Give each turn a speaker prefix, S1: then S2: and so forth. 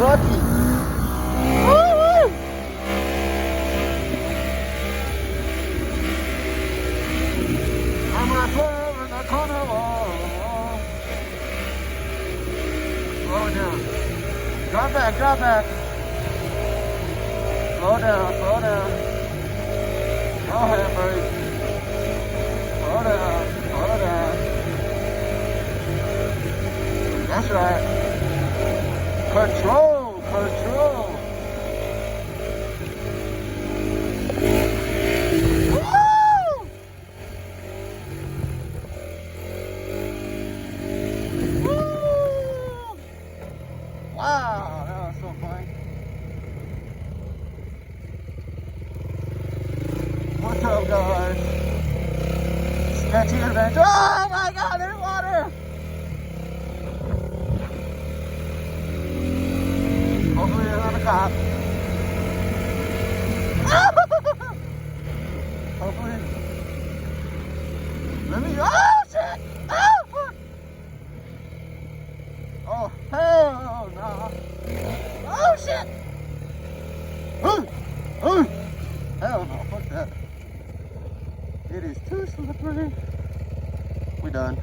S1: lucky. Woo-woo. I'm right there in the corner. Slow down. Drop back, drop back. Slow down, slow down. Go ahead, buddy. Slow down, slow down. That's right. Control, control. Woo! Woo! Wow, that was so fun. What's up, guys? Sketchy adventure. Oh my God, there's water. Hopefully there's not a cop. Hopefully. Let me. Oh shit! Oh fuck! Oh hell no! Oh shit! Hell no! Fuck that! It is too slippery. We done.